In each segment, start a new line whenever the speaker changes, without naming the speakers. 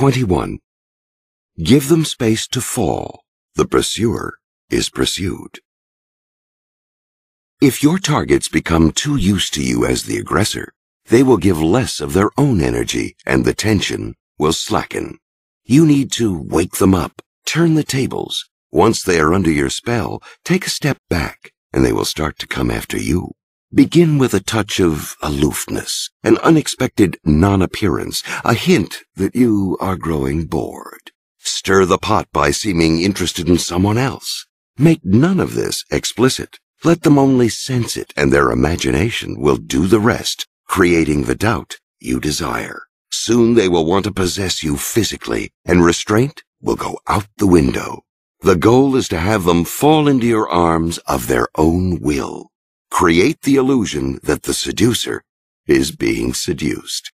21. Give them space to fall. The pursuer is pursued. If your targets become too used to you as the aggressor, they will give less of their own energy and the tension will slacken. You need to wake them up, turn the tables. Once they are under your spell, take a step back and they will start to come after you. Begin with a touch of aloofness, an unexpected non-appearance, a hint that you are growing bored. Stir the pot by seeming interested in someone else. Make none of this explicit. Let them only sense it, and their imagination will do the rest, creating the doubt you desire. Soon they will want to possess you physically, and restraint will go out the window. The goal is to have them fall into your arms of their own will. Create the illusion that the seducer is being seduced.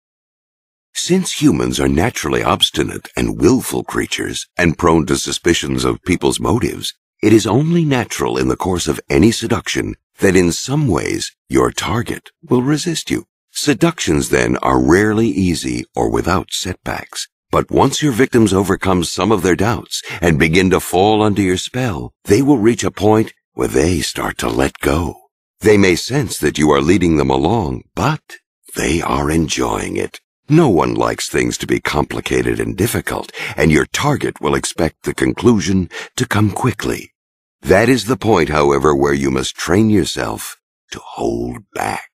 Since humans are naturally obstinate and willful creatures and prone to suspicions of people's motives, it is only natural in the course of any seduction that in some ways your target will resist you. Seductions then are rarely easy or without setbacks. But once your victims overcome some of their doubts and begin to fall under your spell, they will reach a point where they start to let go. They may sense that you are leading them along, but they are enjoying it. No one likes things to be complicated and difficult, and your target will expect the conclusion to come quickly. That is the point, however, where you must train yourself to hold back.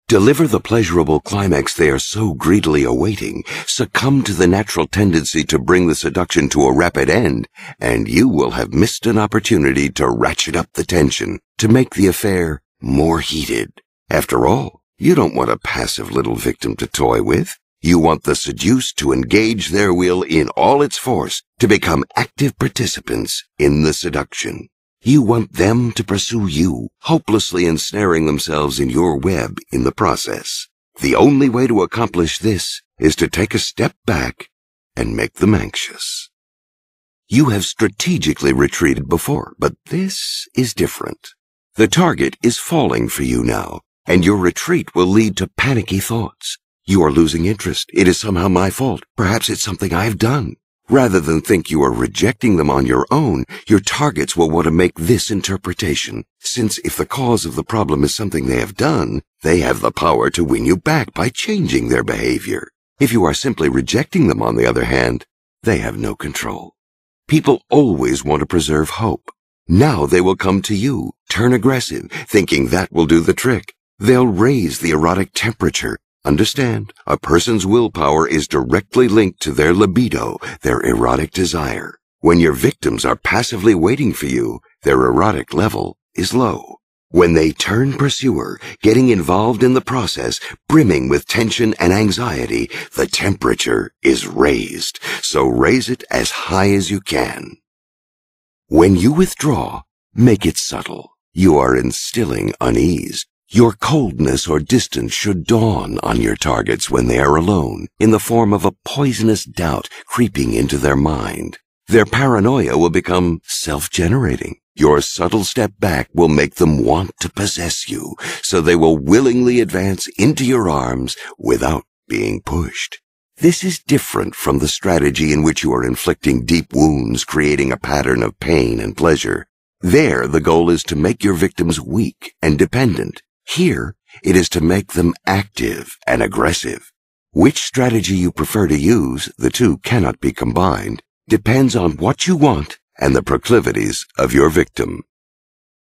Deliver the pleasurable climax they are so greedily awaiting, succumb to the natural tendency to bring the seduction to a rapid end, and you will have missed an opportunity to ratchet up the tension, to make the affair more heated. After all, you don't want a passive little victim to toy with. You want the seduced to engage their will in all its force, to become active participants in the seduction. You want them to pursue you, hopelessly ensnaring themselves in your web in the process. The only way to accomplish this is to take a step back and make them anxious. You have strategically retreated before, but this is different. The target is falling for you now, and your retreat will lead to panicky thoughts. You are losing interest. It is somehow my fault. Perhaps it's something I have done. Rather than think you are rejecting them on your own, your targets will want to make this interpretation, since if the cause of the problem is something they have done, they have the power to win you back by changing their behavior. If you are simply rejecting them, on the other hand, they have no control. People always want to preserve hope. Now they will come to you, turn aggressive, thinking that will do the trick. They'll raise the erotic temperature. Understand, a person's willpower is directly linked to their libido, their erotic desire. When your victims are passively waiting for you, their erotic level is low. When they turn pursuer, getting involved in the process, brimming with tension and anxiety, the temperature is raised. So raise it as high as you can. When you withdraw, make it subtle. You are instilling unease. Your coldness or distance should dawn on your targets when they are alone, in the form of a poisonous doubt creeping into their mind. Their paranoia will become self-generating. Your subtle step back will make them want to possess you, so they will willingly advance into your arms without being pushed. This is different from the strategy in which you are inflicting deep wounds, creating a pattern of pain and pleasure. There, the goal is to make your victims weak and dependent. Here, it is to make them active and aggressive. Which strategy you prefer to use, the two cannot be combined, depends on what you want and the proclivities of your victim.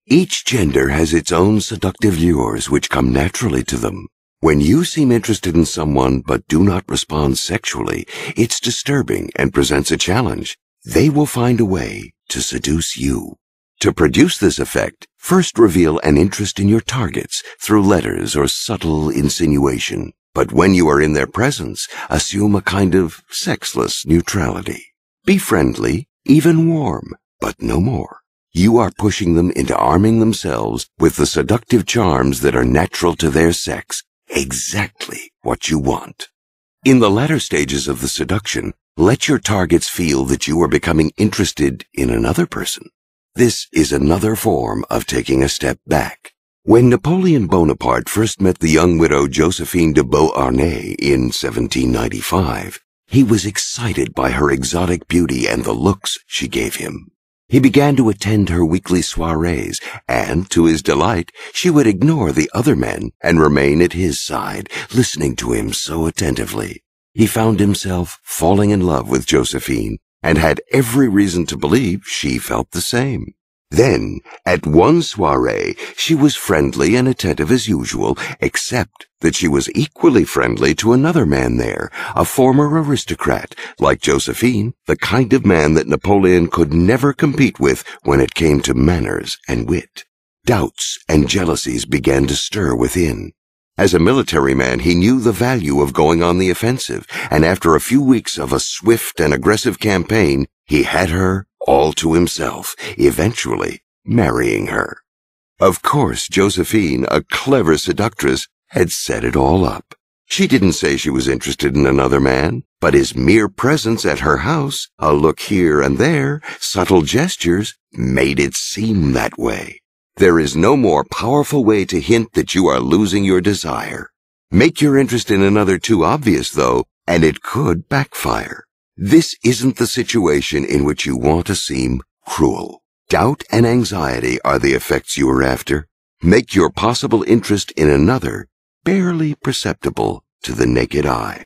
Each gender has its own seductive lures which come naturally to them. When you seem interested in someone but do not respond sexually, it's disturbing and presents a challenge. They will find a way to seduce you. To produce this effect, first reveal an interest in your targets through letters or subtle insinuation. But when you are in their presence, assume a kind of sexless neutrality. Be friendly, even warm, but no more. You are pushing them into arming themselves with the seductive charms that are natural to their sex, exactly what you want. In the latter stages of the seduction, let your targets feel that you are becoming interested in another person. This is another form of taking a step back. When Napoleon Bonaparte first met the young widow Josephine de Beauharnais in 1795, He was excited by her exotic beauty and the looks she gave him. He began to attend her weekly soirees, and, to his delight, she would ignore the other men and remain at his side, listening to him so attentively. He found himself falling in love with Josephine, and had every reason to believe she felt the same. Then, at one soiree, she was friendly and attentive as usual, except that she was equally friendly to another man there, a former aristocrat, like Josephine, the kind of man that Napoleon could never compete with when it came to manners and wit. Doubts and jealousies began to stir within. As a military man, he knew the value of going on the offensive, and after a few weeks of a swift and aggressive campaign, he had her all to himself, eventually marrying her. Of course, Josephine, a clever seductress, had set it all up. She didn't say she was interested in another man, but his mere presence at her house, a look here and there, subtle gestures, made it seem that way. There is no more powerful way to hint that you are losing your desire. Make your interest in another too obvious, though, and it could backfire. This isn't the situation in which you want to seem cruel. Doubt and anxiety are the effects you are after. Make your possible interest in another barely perceptible to the naked eye.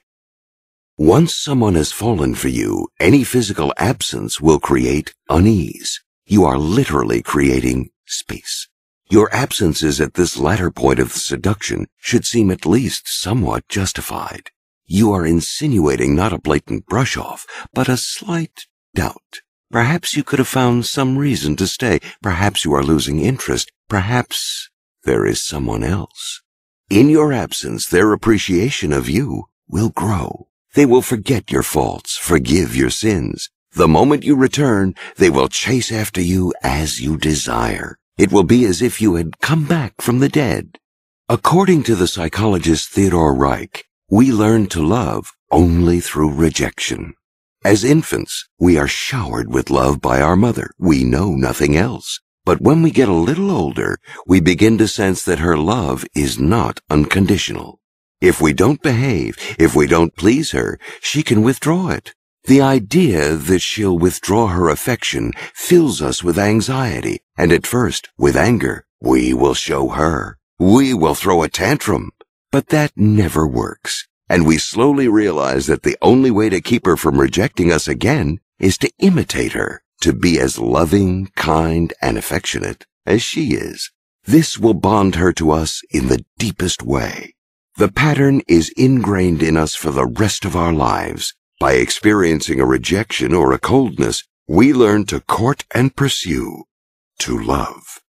Once someone has fallen for you, any physical absence will create unease. You are literally creating space. Your absences at this latter point of the seduction should seem at least somewhat justified. You are insinuating not a blatant brush-off, but a slight doubt. Perhaps you could have found some reason to stay. Perhaps you are losing interest. Perhaps there is someone else. In your absence, their appreciation of you will grow. They will forget your faults, forgive your sins. The moment you return, they will chase after you as you desire. It will be as if you had come back from the dead. According to the psychologist Theodore Reich, we learn to love only through rejection. As infants, we are showered with love by our mother. We know nothing else. But when we get a little older, we begin to sense that her love is not unconditional. If we don't behave, if we don't please her, she can withdraw it. The idea that she'll withdraw her affection fills us with anxiety, and at first, with anger. We will show her. We will throw a tantrum. But that never works, and we slowly realize that the only way to keep her from rejecting us again is to imitate her, to be as loving, kind, and affectionate as she is. This will bond her to us in the deepest way. The pattern is ingrained in us for the rest of our lives. By experiencing a rejection or a coldness, we learn to court and pursue, to love.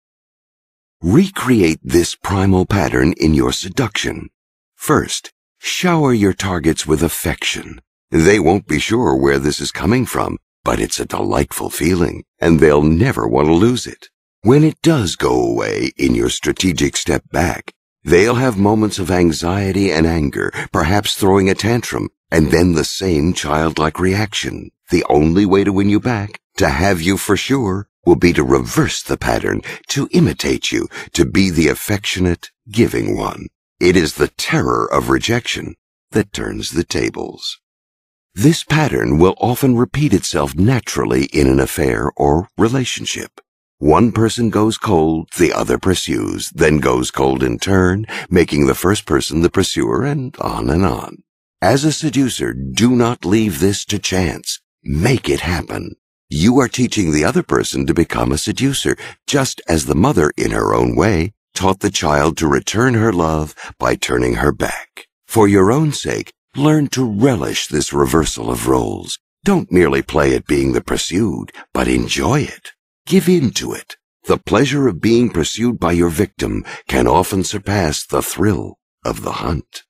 Recreate this primal pattern in your seduction. First, shower your targets with affection. They won't be sure where this is coming from, but it's a delightful feeling, and they'll never want to lose it. When it does go away in your strategic step back, they'll have moments of anxiety and anger, perhaps throwing a tantrum, and then the same childlike reaction. The only way to win you back, to have you for sure, will be to reverse the pattern, to imitate you, to be the affectionate, giving one. It is the terror of rejection that turns the tables. This pattern will often repeat itself naturally in an affair or relationship. One person goes cold, the other pursues, then goes cold in turn, making the first person the pursuer, and on and on. As a seducer, do not leave this to chance. Make it happen. You are teaching the other person to become a seducer, just as the mother, in her own way, taught the child to return her love by turning her back. For your own sake, learn to relish this reversal of roles. Don't merely play at being the pursued, but enjoy it. Give in to it. The pleasure of being pursued by your victim can often surpass the thrill of the hunt.